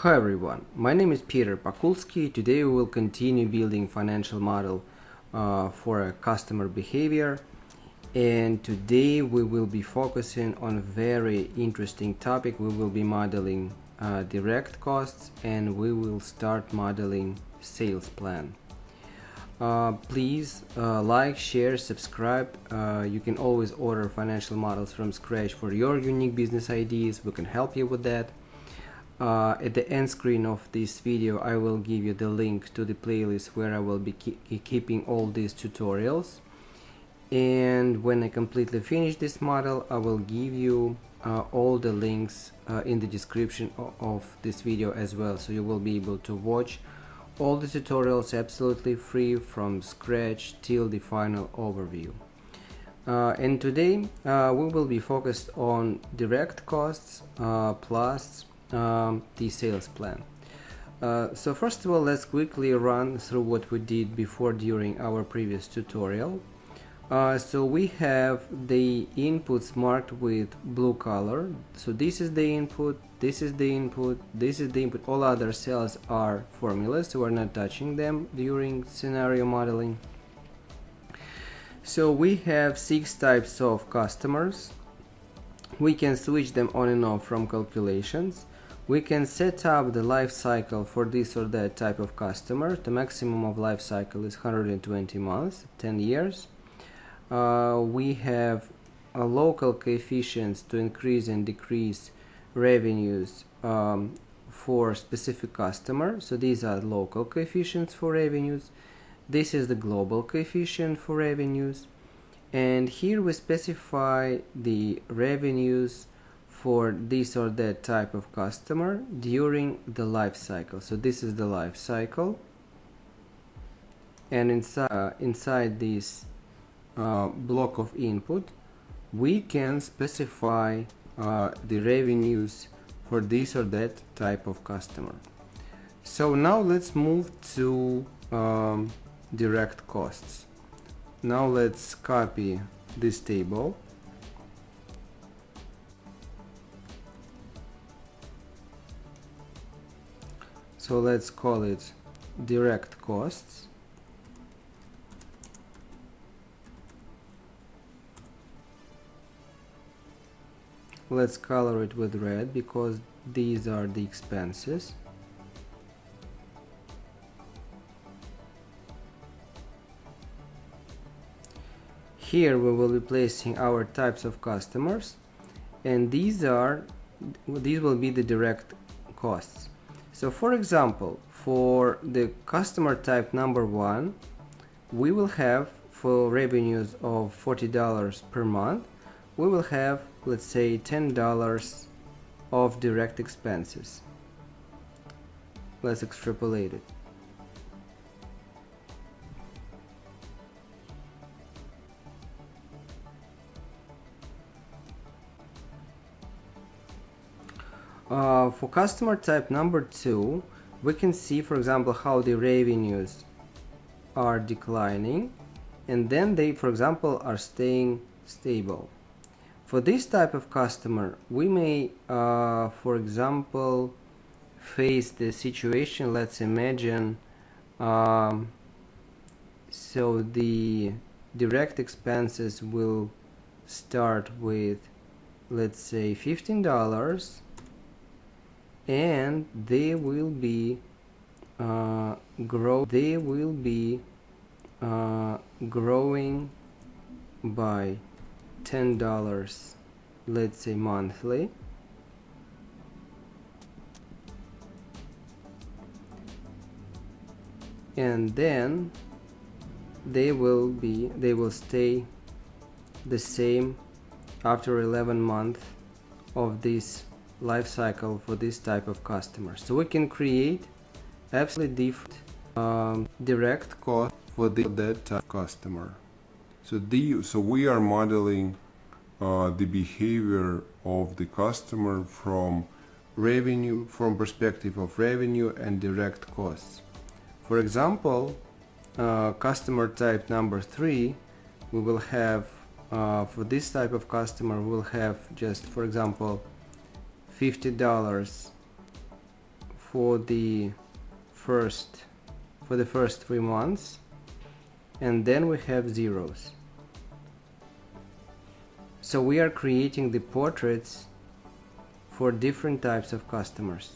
Hi everyone, my name is Piterpakulski. Today we will continue building financial model for a customer behavior, and today we will be focusing on a very interesting topic. We will be modeling direct costs, and we will start modeling sales plan. Please like, share, subscribe. You can always order financial models from scratch for your unique business ideas. We can help you with that. At the end screen of this video I will give you the link to the playlist where I will be keeping all these tutorials, and when I completely finish this model I will give you all the links in the description of this video as well, so you will be able to watch all the tutorials absolutely free from scratch till the final overview. And today we will be focused on direct costs plus the sales plan. So first of all, let's quickly run through what we did before during our previous tutorial. So we have the inputs marked with blue color. So this is the input, this is the input, this is the input. All other cells are formulas, so we're not touching them during scenario modeling. So we have 6 types of customers. We can switch them on and off from calculations. We can set up the life cycle for this or that type of customer. The maximum of life cycle is 120 months, 10 years. We have local coefficients to increase and decrease revenues for specific customer. So these are local coefficients for revenues. This is the global coefficient for revenues. And here we specify the revenues for this or that type of customer during the life cycle. So this is the life cycle, and inside this block of input we can specify the revenues for this or that type of customer. So now let's move to direct costs. Now let's copy this table. So let's call it direct costs. Let's color it with red because these are the expenses. Here we will be placing our types of customers, and these will be the direct costs. So for example, for the customer type number 1, we will have, for revenues of $40 per month, we will have, let's say, $10 of direct expenses. Let's extrapolate it. For customer type number 2, we can see, for example, how the revenues are declining, and then they, for example, are staying stable. For this type of customer, we may, for example, face the situation. Let's imagine, so the direct expenses will start with, let's say, $15, and they will be growing by $10, let's say, monthly. And then they will stay the same after 11 months of this life cycle for this type of customer. So we can create absolutely different direct cost for that type of customer. So we are modeling the behavior of the customer from perspective of revenue and direct costs. For example, customer type number 3, we will have, for this type of customer, we'll have just, for example, $50 for the first 3 months, and then we have zeros. So we are creating the portraits for different types of customers.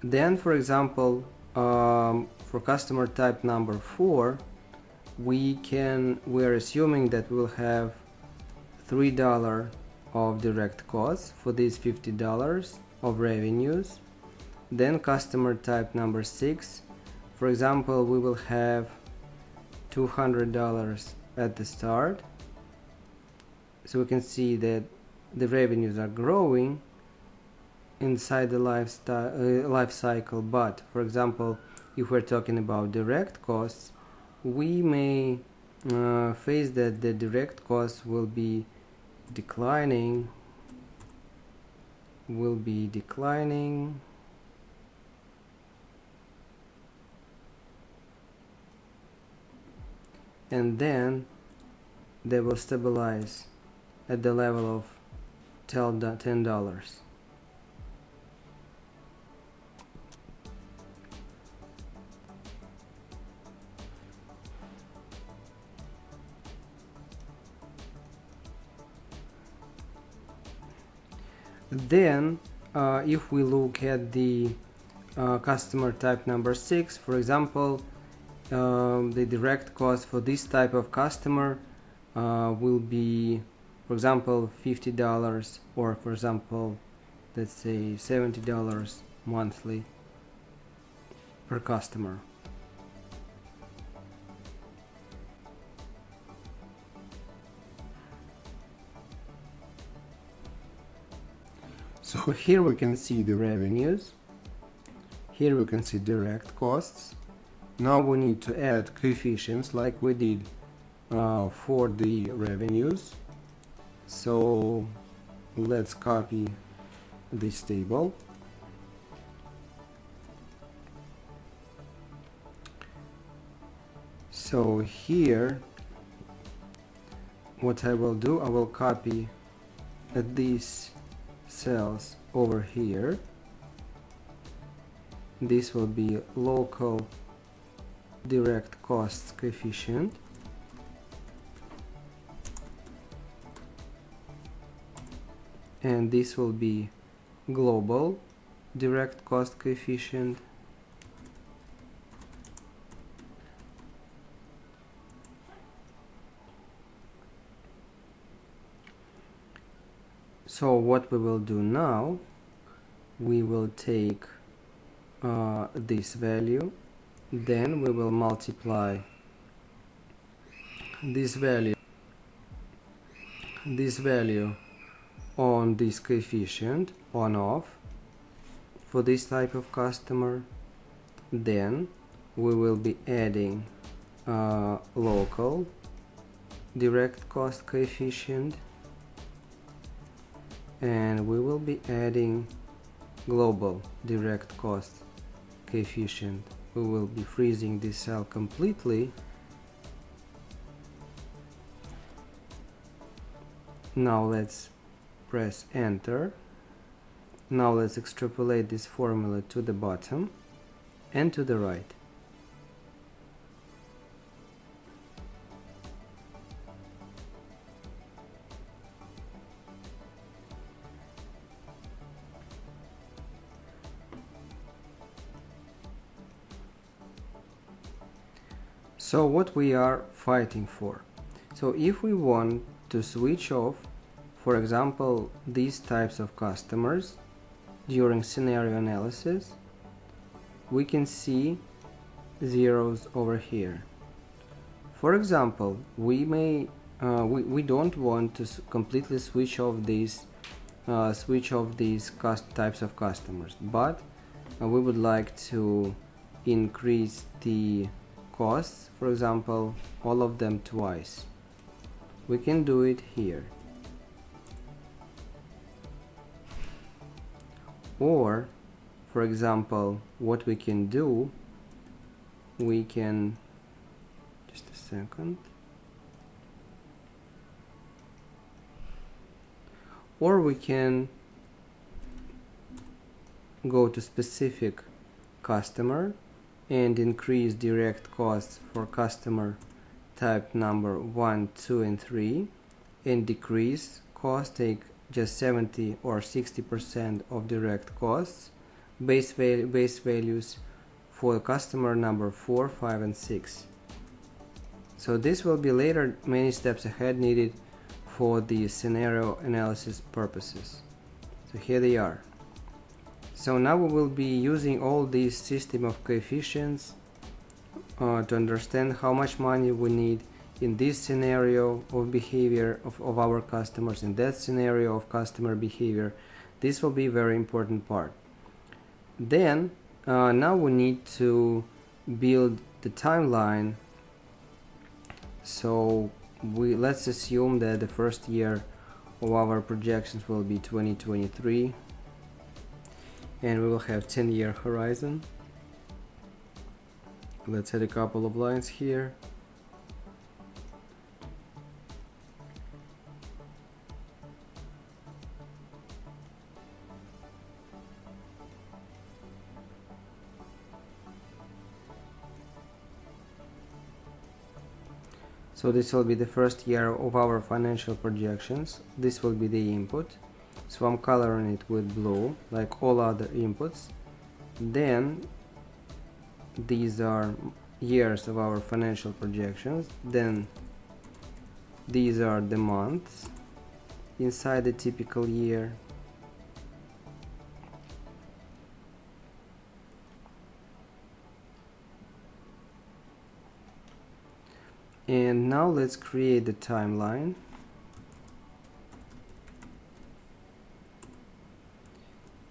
Then, for example, for customer type number 4, we are assuming that we'll have $3 of direct costs for these $50 of revenues. Then customer type number 6, for example, we will have $200 at the start. So we can see that the revenues are growing inside the life cycle. But for example, if we're talking about direct costs, we may face that the direct costs will be declining, and then they will stabilize at the level of $10. Then if we look at the customer type number 6, for example, the direct cost for this type of customer will be, for example, $50, or for example, let's say $70 monthly per customer. So here we can see the revenues, here we can see direct costs. Now we need to add coefficients like we did for the revenues. So let's copy this table. So here what I will do, I will copy these cells over here. This will be local direct costs coefficient, and this will be global direct cost coefficient, so what we will do now, we will take this value, then we will multiply this value on this coefficient on off for this type of customer. Then we will be adding local direct cost coefficient, and we will be adding global direct cost coefficient. We will be freezing this cell completely. Now let's press enter. Now let's extrapolate this formula to the bottom and to the right. So what we are fighting for? So if we want to switch off, for example, these types of customers during scenario analysis, we can see zeros over here. For example, we may we don't want to completely switch off these types of customers, but we would like to increase the costs, for example, all of them twice. We can do it here. Or, for example, what we can do, we can, just a second, or we can go to specific customer and increase direct costs for customer type number 1, 2, and 3, and decrease cost, take just 70 or 60% of direct costs, base values for customer number 4, 5, and 6. So this will be later many steps ahead needed for the scenario analysis purposes. So here they are. So now we will be using all these system of coefficients to understand how much money we need in this scenario of behavior of our customers, in that scenario of customer behavior. This will be a very important part. Then now we need to build the timeline. So let's assume that the first year of our projections will be 2023, and we will have 10-year horizon. Let's add a couple of lines here. So this will be the first year of our financial projections. This will be the input. So I'm coloring it with blue, like all other inputs. Then these are years of our financial projections. Then these are the months inside the typical year. And now let's create the timeline.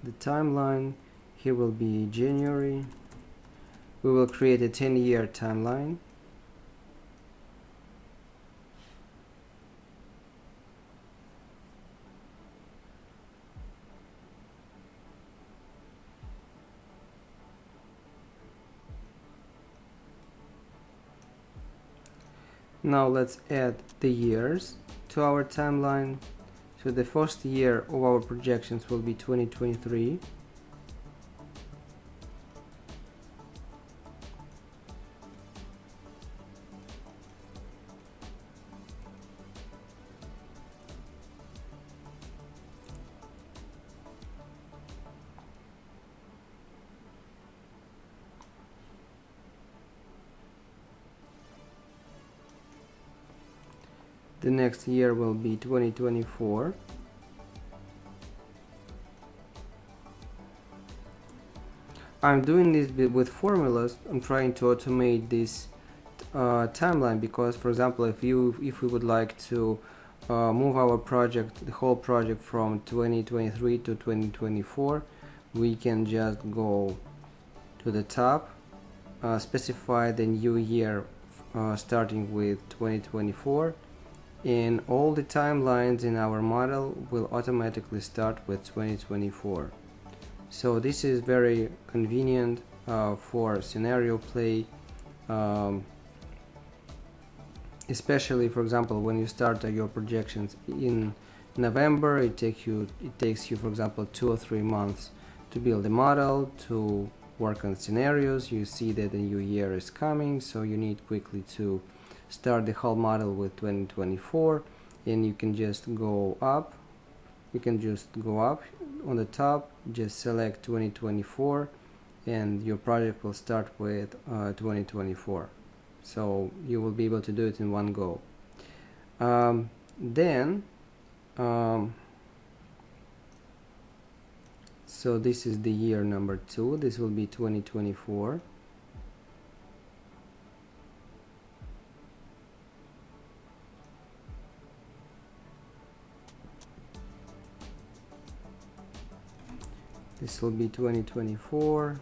The timeline here will be January. We will create a 10-year timeline. Now let's add the years to our timeline. So the first year of our projections will be 2023. The next year will be 2024. I'm doing this with formulas. I'm trying to automate this timeline because, for example, if we would like to move our project, the whole project from 2023 to 2024, we can just go to the top, specify the new year starting with 2024, and all the timelines in our model will automatically start with 2024. So this is very convenient for scenario play, especially, for example, when you start your projections in November. It takes you, for example, 2 or 3 months to build a model, to work on scenarios. You see that the new year is coming, so you need quickly to start the whole model with 2024, and you can just go up. You can just go up on the top, just select 2024, and your project will start with 2024. So you will be able to do it in one go. So this is the year number 2. This will be 2024. This will be 2024,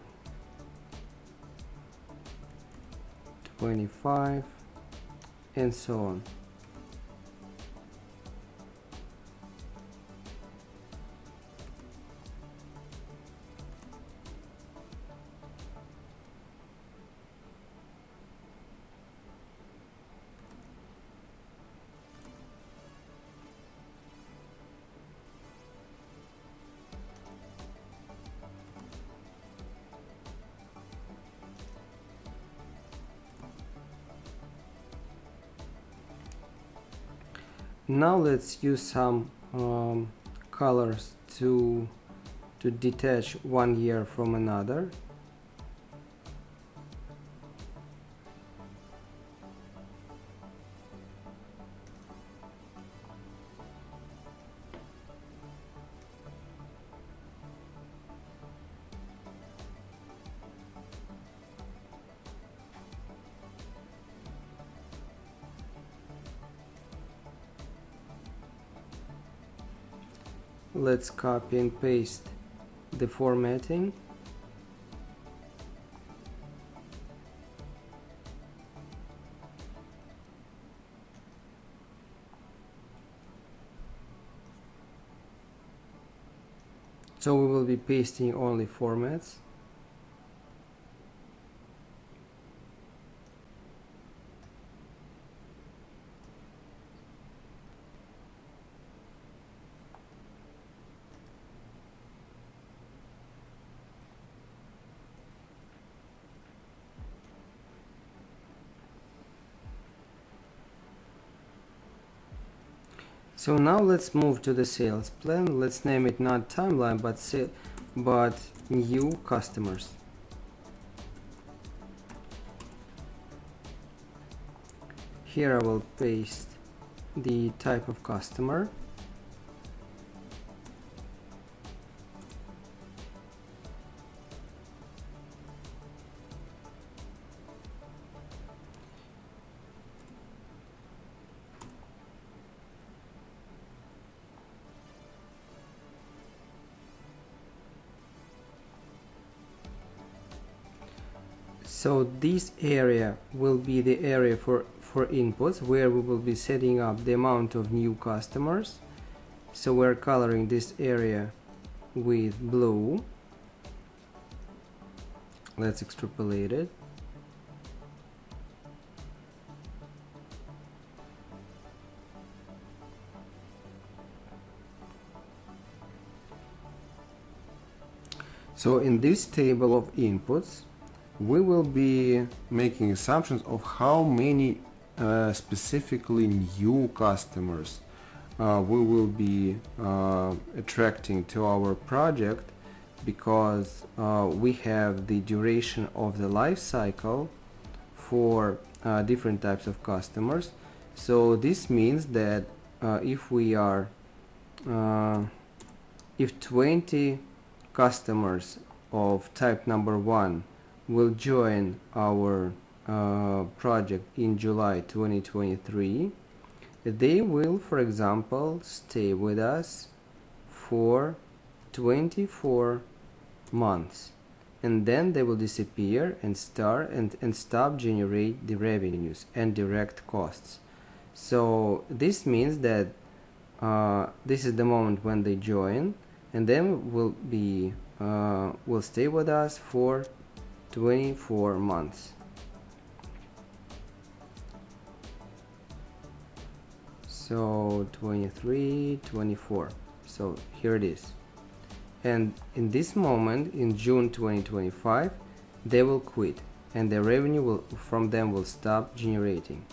25, and so on. Now let's use some colors to detach one year from another. Let's copy and paste the formatting. So we will be pasting only formats. So now let's move to the sales plan. Let's name it not timeline but new customers. Here I will paste the type of customer. So this area will be the area for inputs, where we will be setting up the amount of new customers. So we're coloring this area with blue. Let's extrapolate it. So in this table of inputs, we will be making assumptions of how many specifically new customers we will be attracting to our project, because we have the duration of the life cycle for different types of customers. So this means that if we are if 20 customers of type number 1 will join our project in July 2023, they will, for example, stay with us for 24 months, and then they will disappear and stop generate the revenues and direct costs. So this means that this is the moment when they join, and then will stay with us for 24 months. So 23, 24. So here it is. And in this moment, in June 2025, they will quit, and the revenue from them will stop generating.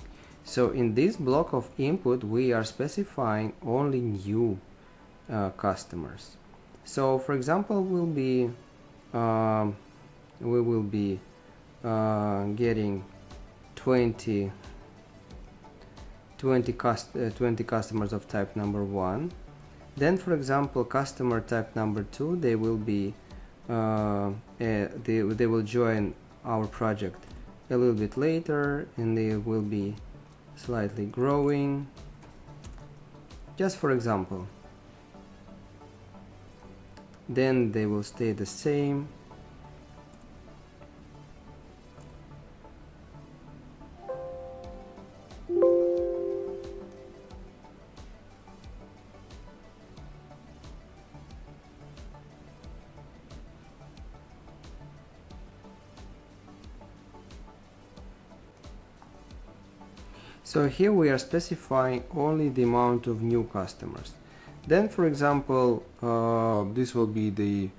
So in this block of input, we are specifying only new customers. So for example, we will be getting 20 customers of type number 1. Then, for example, customer type number 2, they will be they will join our project a little bit later, and they will be slightly growing, just for example. Then they will stay the same. So here we are specifying only the amount of new customers. Then, for example, this will be the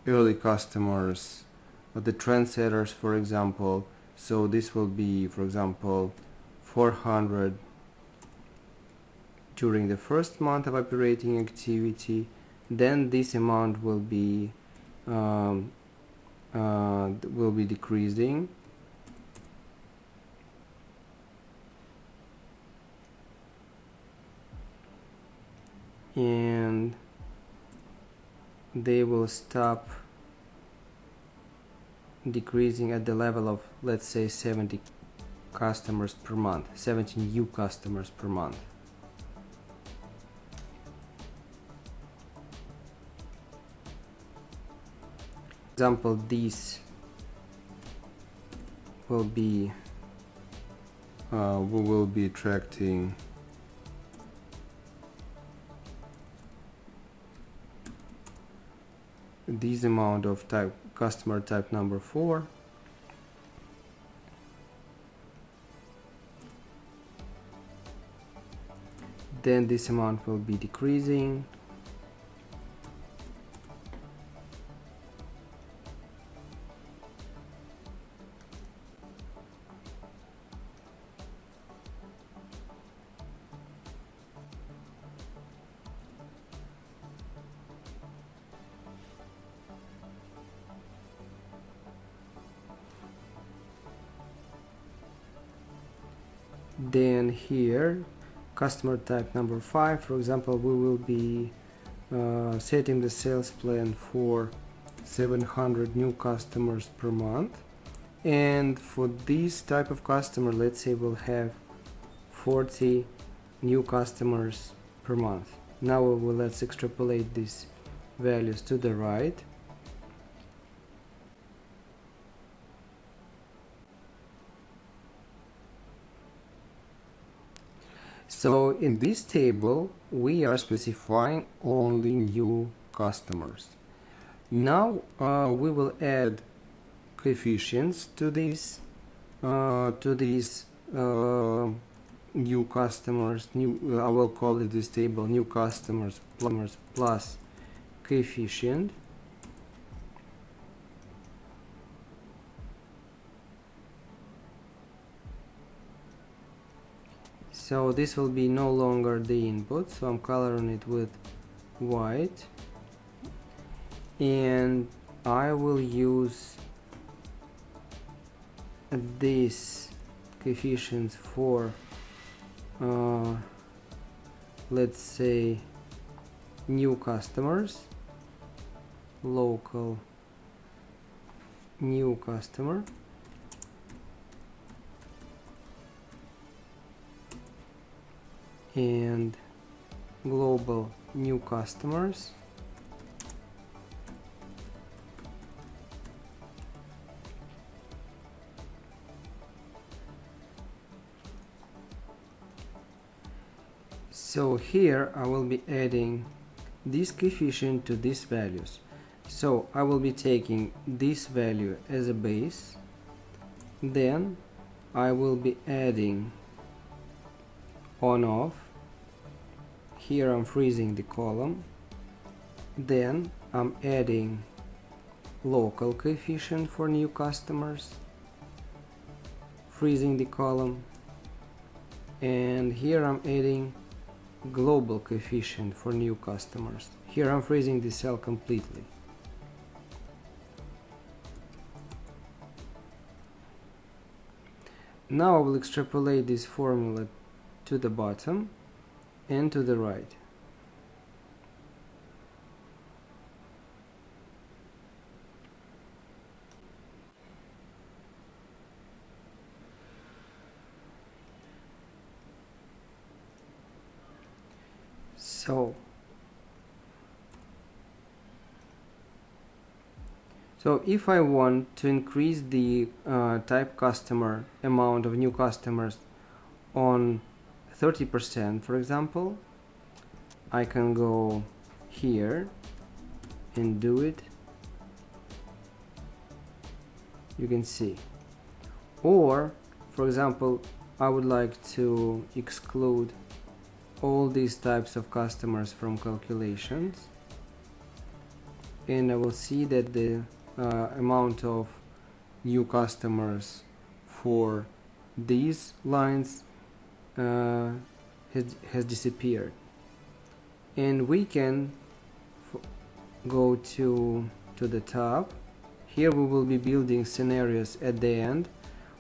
early customers, the trendsetters, for example. So this will be, for example, 400 during the first month of operating activity, then this amount will be decreasing, and they will stop decreasing at the level of, let's say, 70 customers per month, 70 new customers per month. For example, these will be we will be attracting this amount of customer type number 4, then this amount will be decreasing, then here customer type number 5, for example, we will be setting the sales plan for 700 new customers per month, and for this type of customer, let's say we'll have 40 new customers per month. Now let's extrapolate these values to the right. So in this table, we are specifying only new customers. Now we will add coefficients to these new customers. I will call it this table new customers plus coefficient. So this will be no longer the input, so I'm coloring it with white, and I will use these coefficients for let's say new customers, local new customer, and global new customers, so here I will be adding this coefficient to these values. So I will be taking this value as a base, then I will be adding on off. Here I'm freezing the column, then I'm adding local coefficient for new customers, freezing the column, and here I'm adding global coefficient for new customers. Here I'm freezing the cell completely. Now I will extrapolate this formula to the bottom and to the right. So if I want to increase the type customer amount of new customers on 30%, for example, I can go here and do it. You can see. Or, for example, I would like to exclude all these types of customers from calculations, and I will see that the amount of new customers for these lines has disappeared, and we can go to the top. Here we will be building scenarios at the end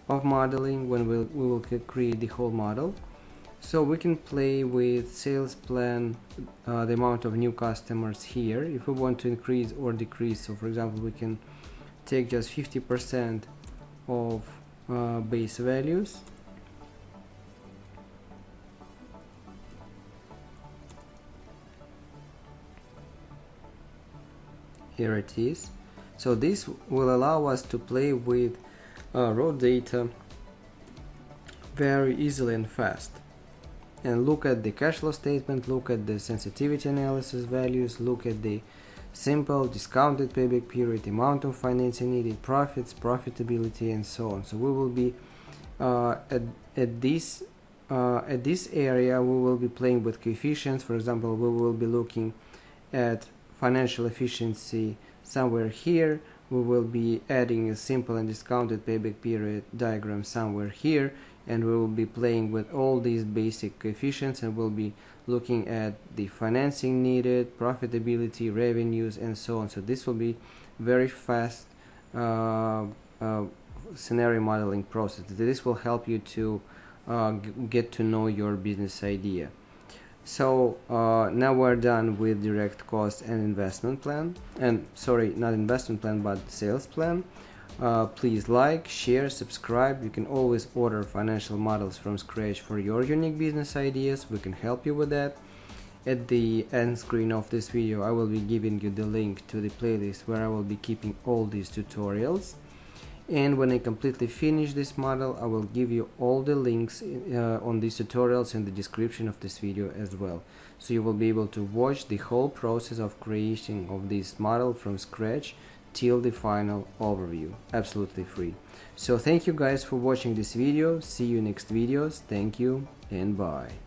of modeling when we will create the whole model. So we can play with sales plan, the amount of new customers here if we want to increase or decrease. So for example, we can take just 50% of base values. Here it is. So this will allow us to play with raw data very easily and fast, and look at the cash flow statement, look at the sensitivity analysis values, look at the simple discounted payback period, amount of financing needed, profits, profitability, and so on. So we will be at this area we will be playing with coefficients. For example, we will be looking at financial efficiency somewhere here. We will be adding a simple and discounted payback period diagram somewhere here, and we will be playing with all these basic coefficients, and we'll be looking at the financing needed, profitability, revenues, and so on. So this will be very fast scenario modeling process. This will help you to get to know your business idea. So now we're done with direct cost and investment plan, and sorry, not investment plan but sales plan. Please like, share, subscribe. You can always order financial models from scratch for your unique business ideas. We can help you with that. At the end screen of this video I will be giving you the link to the playlist where I will be keeping all these tutorials, and when I completely finish this model I will give you all the links on these tutorials in the description of this video as well, so you will be able to watch the whole process of creation of this model from scratch till the final overview, absolutely free. So thank you guys for watching this video. See you next videos. Thank you and bye.